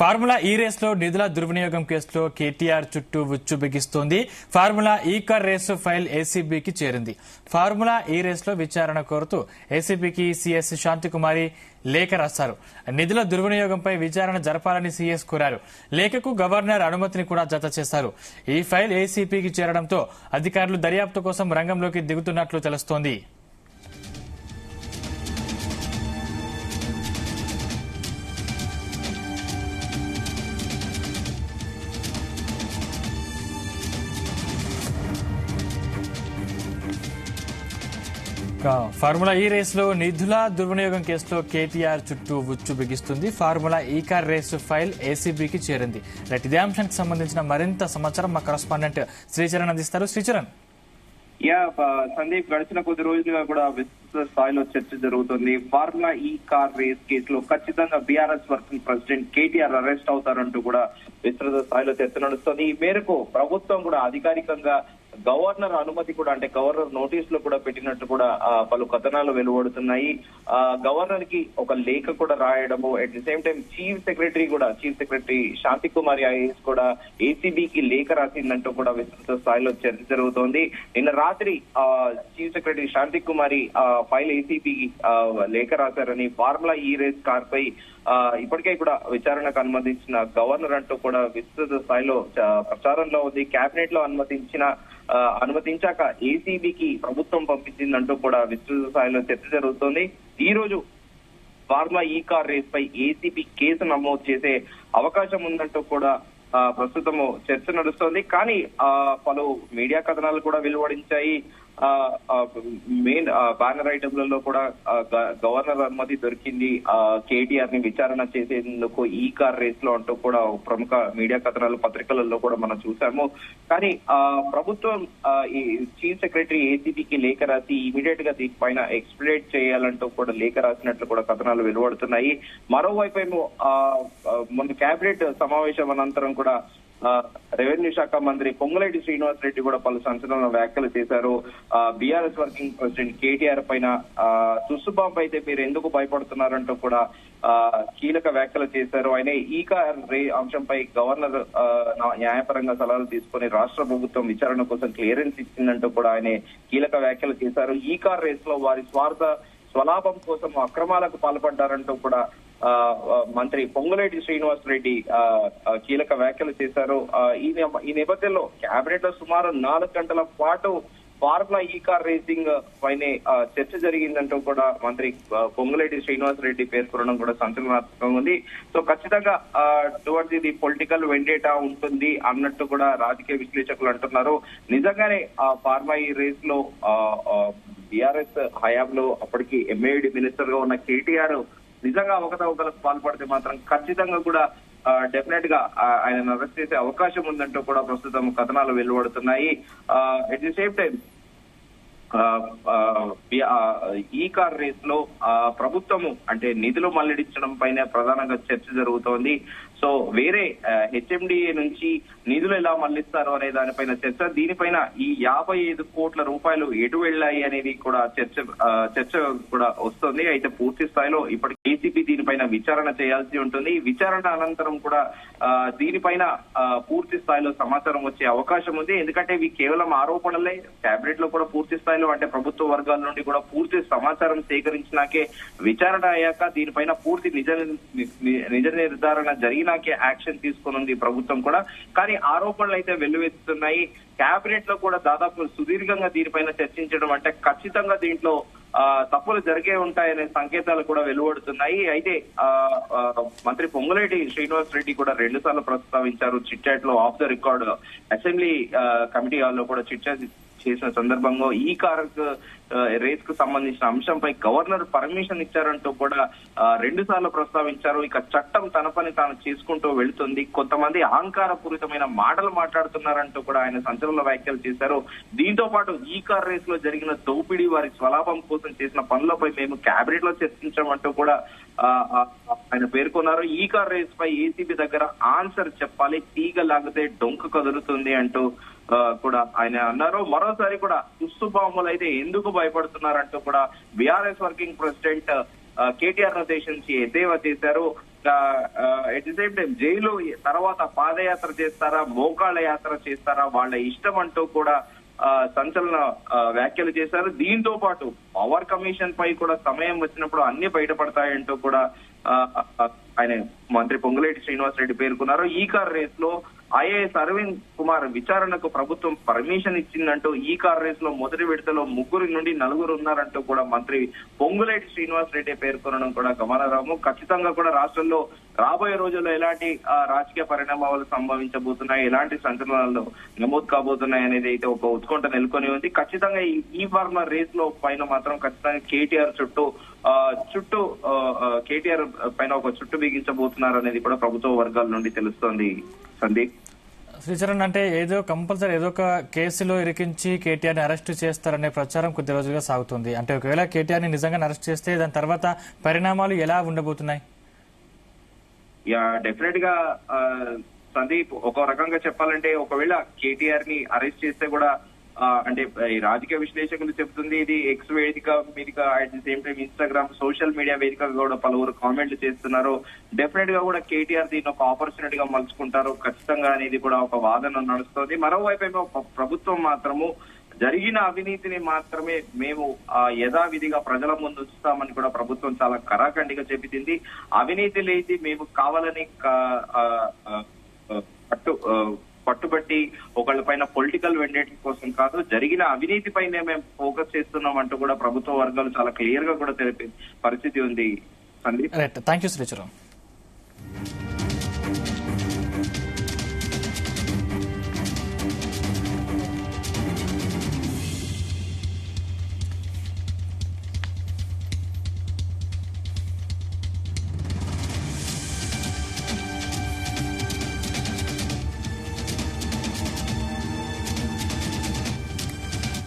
Formula ఈ రేస్లో నిధుల దుర్వినియోగం కేసులో కేటీఆర్ చుట్టూ ఉచ్చు బిగిస్తోంది. ఫార్ములా ఈ కార్ రేసు ఫైల్ ఏసీబీకి చేరింది. ఫార్ములా ఈ రేస్లో విచారణ కోరుతూ ఏసీబీకి సీఎస్ శాంతికుమారి లేఖ రాశారు. నిధుల దుర్వినియోగంపై విచారణ జరపాలని సీఎస్ కోరారు. లేఖకు గవర్నర్ అనుమతిని కూడా జత చేశారు. ఈ ఫైల్ ఏసీబీకి చేరడంతో అధికారులు దర్యాప్తు కోసం రంగంలోకి దిగుతున్నట్లు తెలుస్తోంది. ఫార్ములా ఈ రేసులో నిధుల దుర్వినియోగం కేసులో కేటీఆర్ చుట్టూ ఉచ్చు బిగిస్తుంది. ఫార్ములా ఈ కార్ రేసు ఫైల్ ఏసీబీకి చేరింది. ఇదే అంశానికి సంబంధించిన మరింత సమాచారం మా కరెస్పాండెంట్ శ్రీచరణ్ అందిస్తారు. శ్రీచరణ్, సందీప్, గడిచిన కొద్ది రోజులుగా కూడా విస్తృత స్థాయిలో చర్చ జరుగుతుంది. ఫార్ములా ఈ కార్ రేస్ కేసులో ఖచ్చితంగా BRS working president KTR arrest అవుతారంటూ కూడా విస్తృత స్థాయిలో చర్చ నడుస్తుంది. ఈ మేరకు ప్రభుత్వం కూడా అధికారికంగా గవర్నర్ అనుమతి కూడా, అంటే గవర్నర్ నోటీసులు కూడా పెట్టినట్టు కూడా పలు కథనాలు వెలువడుతున్నాయి. గవర్నర్ కి ఒక లేఖ కూడా రాయడము, at the same time chief secretary Shanthikumari IAS కూడా ఏసీబీకి లేఖ రాసిందంటూ కూడా విస్తృత స్థాయిలో చర్చ జరుగుతోంది. నిన్న రాత్రి చీఫ్ సెక్రటరీ శాంతికుమారి ఫైల్ ఏసీబీకి లేఖ రాశారని, ఫార్ములా ఈ రేస్ కార్ పై ఇప్పటికే కూడా విచారణకు అనుమతించిన గవర్నర్ అంటూ కూడా విస్తృత స్థాయిలో ప్రచారంలో ఉంది. కేబినెట్ లో అనుమతించాక ఏసీబీకి ప్రభుత్వం పంపించిందంటూ కూడా విస్తృత స్థాయిలో చర్చ జరుగుతోంది. ఈ రోజు ఫార్ములా ఈ కార్ రేస్ పై ఏసీబీ కేసు నమోదు చేసే అవకాశం ఉందంటూ కూడా ప్రస్తుతము చర్చ నడుస్తోంది. కానీ పలు మీడియా కథనాలు కూడా వెలువడించాయి. మెయిన్ బ్యానర్ ఐటమ్లలో కూడా గవర్నర్ అనుమతి దొరికింది కేటీఆర్ ని విచారణ చేసేందుకు ఈ కార్ రేస్ లో అంటూ కూడా ప్రముఖ మీడియా కథనాలు పత్రికలలో కూడా మనం చూసాము. కానీ ప్రభుత్వం ఈ చీఫ్ సెక్రటరీ ఏసీబీకి లేఖ రాసి ఇమీడియట్ గా దీనిపైన ఎక్స్ప్లెయిన్ చేయాలంటూ కూడా లేఖ రాసినట్లు కూడా కథనాలు వెలువడుతున్నాయి. మరోవైపు ఏమో మొన్న కేబినెట్ సమావేశం అనంతరం కూడా రెవెన్యూ శాఖ మంత్రి పొంగులేటి శ్రీనివాస్ రెడ్డి కూడా పలు సంచలన వ్యాఖ్యలు చేశారు. బీఆర్ఎస్ వర్కింగ్ ప్రెసిడెంట్ కేటీఆర్ పైన తుస్సుబాంబు అయితే మీరు ఎందుకు భయపడుతున్నారంటూ కూడా కీలక వ్యాఖ్యలు చేశారు. ఆయన ఈ కార్ అంశంపై గవర్నర్ న్యాయపరంగా సలహాలు తీసుకుని రాష్ట్ర ప్రభుత్వం విచారణ కోసం క్లియరెన్స్ ఇచ్చిందంటూ కూడా ఆయన కీలక వ్యాఖ్యలు చేశారు. ఈ కార్ రేస్ లో వారి స్వలాభం కోసం అక్రమాలకు పాల్పడ్డారంటూ కూడా మంత్రి పొంగులేటి శ్రీనివాస్ రెడ్డి కీలక వ్యాఖ్యలు చేశారు. ఈ నేపథ్యంలో కేబినెట్ లో సుమారు 4 గంటల పాటు ఫార్ములా ఈ కార్ రేసింగ్ పైనే చర్చ జరిగిందంటూ కూడా మంత్రి పొంగులేటి శ్రీనివాస్ రెడ్డి పేర్కొనడం కూడా సంచలనాత్మకంగా ఉంది. సో ఖచ్చితంగా టువర్డ్స్ ఇది పొలిటికల్ వెండేటా ఉంటుంది అన్నట్టు కూడా రాజకీయ విశ్లేషకులు అంటున్నారు. నిజంగానే ఫార్ములా ఈ రేస్ లో బీఆర్ఎస్ హయాంలో అప్పటికి ఎంఏడి మినిస్టర్ గా ఉన్న కేటీఆర్ నిజంగా అవకతవకలకు పాల్పడితే మాత్రం ఖచ్చితంగా కూడా డెఫినెట్ గా ఆయన అరెస్ట్ చేసే అవకాశం ఉందంటూ కూడా ప్రస్తుతం కథనాలు వెలువడుతున్నాయి. అట్ ది సేమ్ టైం ఈ కార్ రేస్ లో ప్రభుత్వము అంటే నిధులు మళ్లించడం పైన ప్రధానంగా చర్చ జరుగుతోంది. సో వేరే హెచ్ఎండిఏ నుంచి నిధులు ఎలా మళ్లిస్తారు అనే దానిపైన చర్చ, దీనిపైన ఈ 55 కోట్ల రూపాయలు ఎటు వెళ్లాయి అనేది కూడా చర్చ కూడా వస్తుంది. అయితే పూర్తి స్థాయిలో ఇప్పటికి ఏసీబీ దీనిపైన విచారణ చేయాల్సి ఉంటుంది. విచారణ అనంతరం కూడా దీనిపైన పూర్తి స్థాయిలో సమాచారం వచ్చే అవకాశం ఉంది. ఎందుకంటే ఇవి కేవలం ఆరోపణలే. కేబినెట్ లో కూడా పూర్తి స్థాయిలో అంటే ప్రభుత్వ వర్గాల నుండి కూడా పూర్తి సమాచారం సేకరించినాకే విచారణ అయ్యాక దీనిపైన పూర్తి నిజ నిర్ధారణ జరిగినాకే యాక్షన్ తీసుకునుంది ప్రభుత్వం కూడా. కానీ ఆరోపణలు అయితే వెల్లువెత్తుతున్నాయి. కేబినెట్ లో కూడా దాదాపు సుదీర్ఘంగా దీనిపైన చర్చించడం అంటే ఖచ్చితంగా దీంట్లో తప్పులు జరిగే ఉంటాయనే సంకేతాలు కూడా వెలువడుతున్నాయి. అయితే మంత్రి పొంగులేటి శ్రీనివాస్ రెడ్డి కూడా 2 సార్లు ప్రస్తావించారు చిట్ చాట్ లో of the record. Assembly committee హాల్లో కూడా చిట్ చాట్ చేసిన సందర్భంగా ఈ కార్ రేస్ కు సంబంధించిన అంశంపై గవర్నర్ పర్మిషన్ ఇచ్చారంటూ కూడా 2 సార్లు ప్రస్తావించారు. ఇక చట్టం తన పని తాను చేసుకుంటూ వెళుతుంది, కొంతమంది అహంకారపూరితమైన మాటలు మాట్లాడుతున్నారంటూ కూడా ఆయన సంచలన వ్యాఖ్యలు చేశారు. దీంతో పాటు ఈ కార్ రేస్ లో జరిగిన దోపిడీ, వారి స్వలాభం కోసం చేసిన పనులపై మేము కేబినెట్ లో చర్చించామంటూ కూడా ఆయన పేర్కొన్నారు. ఈ కార్ రేస్ పై ఏసీబీ దగ్గర ఆన్సర్ చెప్పాలి, తీగ లాగితే డొంక కదులుతుంది అంటూ కూడా ఆయన అన్నారు. మరోసారి కూడా తుస్సుబాంబులు అయితే ఎందుకు భయపడుతున్నారంటూ కూడా బీఆర్ఎస్ వర్కింగ్ ప్రెసిడెంట్ కేటీఆర్ ను ఉద్దేశించి ఎద్దేవా చేశారు. At the same time jail తర్వాత పాదయాత్ర చేస్తారా, మోకాళ్ళ యాత్ర చేస్తారా, వాళ్ళ ఇష్టం అంటూ కూడా సంచలన వ్యాఖ్యలు చేశారు. దీంతో పాటు పవర్ కమిషన్ పై కూడా సమయం వచ్చినప్పుడు అన్ని బయటపడతాయంటూ కూడా ఆయన మంత్రి పొంగులేటి శ్రీనివాస్ రెడ్డి పేర్కొన్నారు. ఈ కార్ రేస్ లో ఐఏఎస్ అరవింద్ కుమార్ విచారణకు ప్రభుత్వం పర్మిషన్ ఇచ్చిందంటూ ఈ కార్ రేస్ లో మొదటి విడతలో 3 నుండి 4 ఉన్నారంటూ కూడా మంత్రి పొంగులేటి శ్రీనివాస్ రెడ్డి పేర్కొనడం కూడా గమనార్హము. ఖచ్చితంగా కూడా రాష్ట్రంలో రాబోయే రోజుల్లో ఎలాంటి రాజకీయ పరిణామాలు సంభవించబోతున్నాయి, ఎలాంటి సంచలనాలు నమోదు కాబోతున్నాయి అనేది అయితే ఒక ఉత్కంఠ నెలకొని ఉంది. ఖచ్చితంగా ఈ ఫార్ములా రేస్ లో పైన మాత్రం ఖచ్చితంగా కేటీఆర్ చుట్టూ కేటీఆర్ పైన ఒక చుట్టూ బిగించబోతున్నారు అనేది కూడా ప్రభుత్వ వర్గాల నుండి తెలుస్తోంది. సందీప్, శ్రీచరణ్, అంటే కంపల్సరీ ఏదో ఒక కేసులో ఇరికించి కేటీఆర్ ని అరెస్ట్ చేస్తారనే ప్రచారం కొద్ది రోజులుగా సాగుతుంది. అంటే ఒకవేళ కేటీఆర్ ని నిజంగా అరెస్ట్ చేస్తే దాని తర్వాత పరిణామాలు ఎలా ఉండబోతున్నాయి? డెఫినెట్ గా సందీప్, ఒక రకంగా చెప్పాలంటే ఒకవేళ కేటీఆర్ ని అరెస్ట్ చేస్తే కూడా అంటే ఈ రాజకీయ విశ్లేషకులు చెప్తుంది ఇది ఎక్స్ వేదిక మీదిగా, at the same time Instagram social media వేదికగా కూడా పలువురు కామెంట్లు చేస్తున్నారు. డెఫినెట్ గా కూడా కేటీఆర్ దీన్ని ఒక ఆపర్చునిటీగా మలుచుకుంటారు ఖచ్చితంగా అనేది కూడా ఒక వాదన నడుస్తుంది. మరోవైపు ఏమో ప్రభుత్వం మాత్రము జరిగిన అవినీతిని మాత్రమే మేము యథావిధిగా ప్రజల ముందు ఉంచుతామని కూడా ప్రభుత్వం చాలా కరాఖండిగా చెబుతుంది. అవినీతి లేది మేము కావాలని పట్టుబట్టి ఒకళ్ళ పైన పొలిటికల్ వెండేట్ కోసం కాదు, జరిగిన అవినీతి పైనే మేము ఫోకస్ చేస్తున్నాం అంటూ కూడా ప్రభుత్వ వర్గాలు చాలా క్లియర్ గా కూడా తెలిపే పరిస్థితి ఉంది. Sandeep, thank you Sricharan.